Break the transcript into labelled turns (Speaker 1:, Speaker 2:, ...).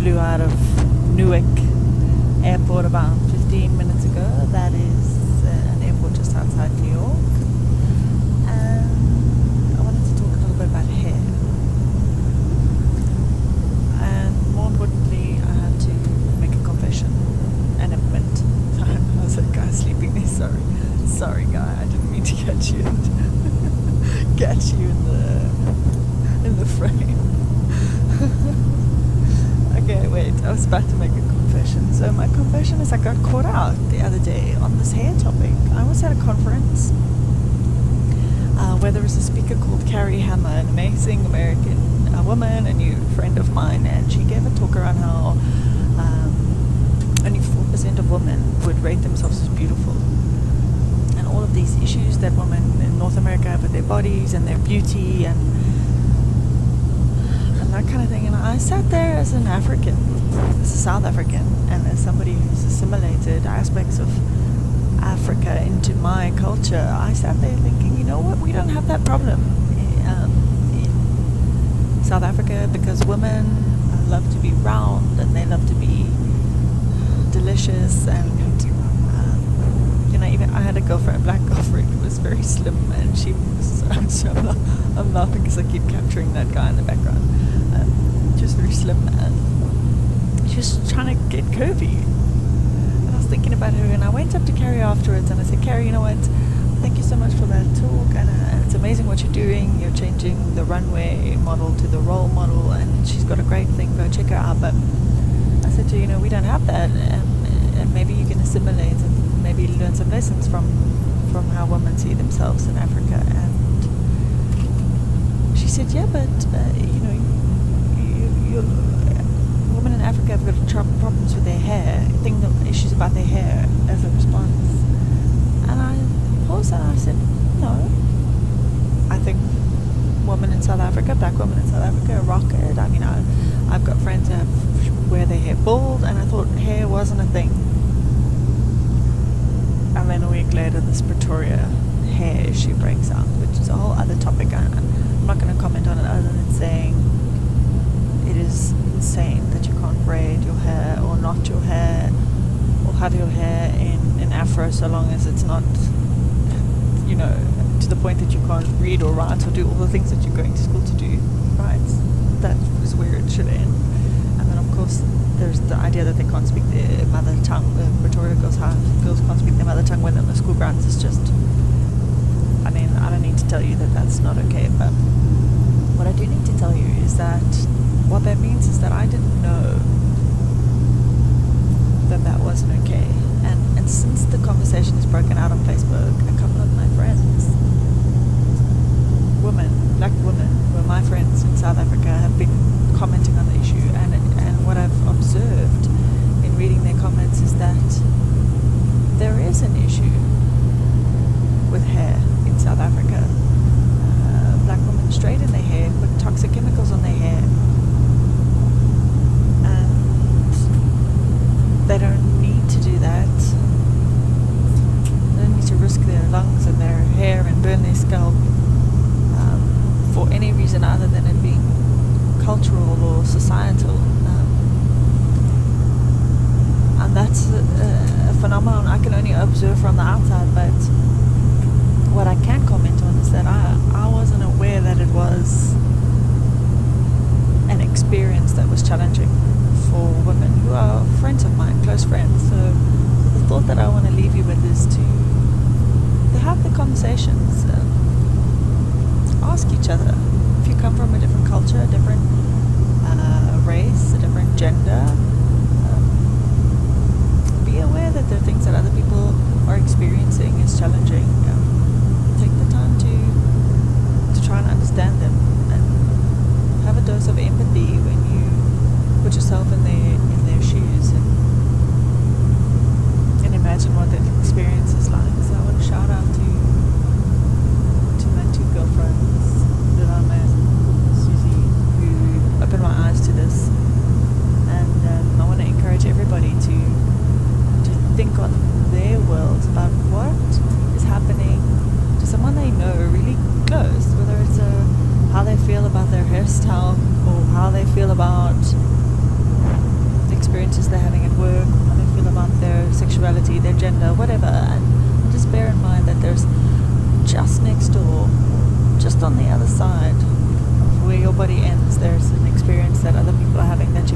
Speaker 1: flew out of Newark Airport about 15 minutes ago. That is an airport just outside New York. And I wanted to talk a little bit about hair. And more importantly, I had to make a confession and admit. I was that guy sleeping there. Sorry guy, I didn't mean to catch you in the frame. Okay, wait, I was about to make a confession. So my confession is I got caught out the other day on this hair topic. I was at a conference where there was a speaker called Carrie Hammer, an amazing American woman, a new friend of mine, and she gave a talk around how only 4% of women would rate themselves as beautiful. And all of these issues that women in North America have with their bodies and their beauty and that kind of thing. And I sat there as an African, as a South African, and as somebody who's assimilated aspects of Africa into my culture. I sat there thinking, you know what, we don't have that problem in South Africa, because women love to be round and they love to be delicious, and even I had a girlfriend, a black girlfriend, who was very slim, and she was I'm laughing because I keep capturing that guy in the background. She was very slim and she was trying to get curvy, and I was thinking about her, and I went up to Carrie afterwards and I said, Carrie, you know what, thank you so much for that talk, and it's amazing what you're doing. You're changing the runway model to the role model, and she's got a great thing, go check her out. But I said to her, we don't have that, and maybe you can assimilate and maybe learn some lessons from how women see themselves in Africa. And she said, yeah, but women in Africa have got problems with their hair, issues about their hair as a response. And I paused and I said, no, I think women in South Africa, black women in South Africa, rock it. I mean, I've got friends who wear their hair bald, and I thought hair wasn't a thing. And then a week later, this Pretoria hair issue breaks out, which is a whole other topic. I'm not going to comment on it other than saying it is insane that you can't braid your hair or knot your hair or have your hair in afro, so long as it's not, to the point that you can't read or write or do all the things that you're going to school to do, right? That is where it should end. And then, of course, there's the idea that they can't speak their mother tongue. The Pretoria girls can't speak their mother tongue when they're on the school grounds. It's just, I don't need to tell you that that's not okay, but what I do need to tell you is that what that means is that I didn't know that wasn't okay. And since the conversation has broken out on Facebook, a couple of my friends, black women, who are my friends in South Africa, have been commenting on the issue. And what I've observed in reading their comments is that there is an issue with hair in South Africa. Black women straighten their hair, put toxic chemicals on their hair, and they don't need to do that. They don't need to risk their lungs and their hair and burn their scalp for any reason other than it being cultural or societal. And that's a phenomenon I can only observe from the outside, but what I can comment on is that I wasn't aware that it was an experience that was challenging for women who are friends of mine, close friends. So the thought that I want to leave you with is to have the conversations. Ask each other. If you come from a different culture, a different race, a different gender, be aware that there are things that other people are experiencing as challenging. Take the time to try and understand them, and have a dose of empathy when you put yourself in their shoes and imagine what that experience is like. So I want to shout out to my two girlfriends, Lilama and Susie, who opened my eyes to this experiences they're having at work, how they feel about their sexuality, their gender, whatever. And just bear in mind that there's just next door, just on the other side of where your body ends, there's an experience that other people are having that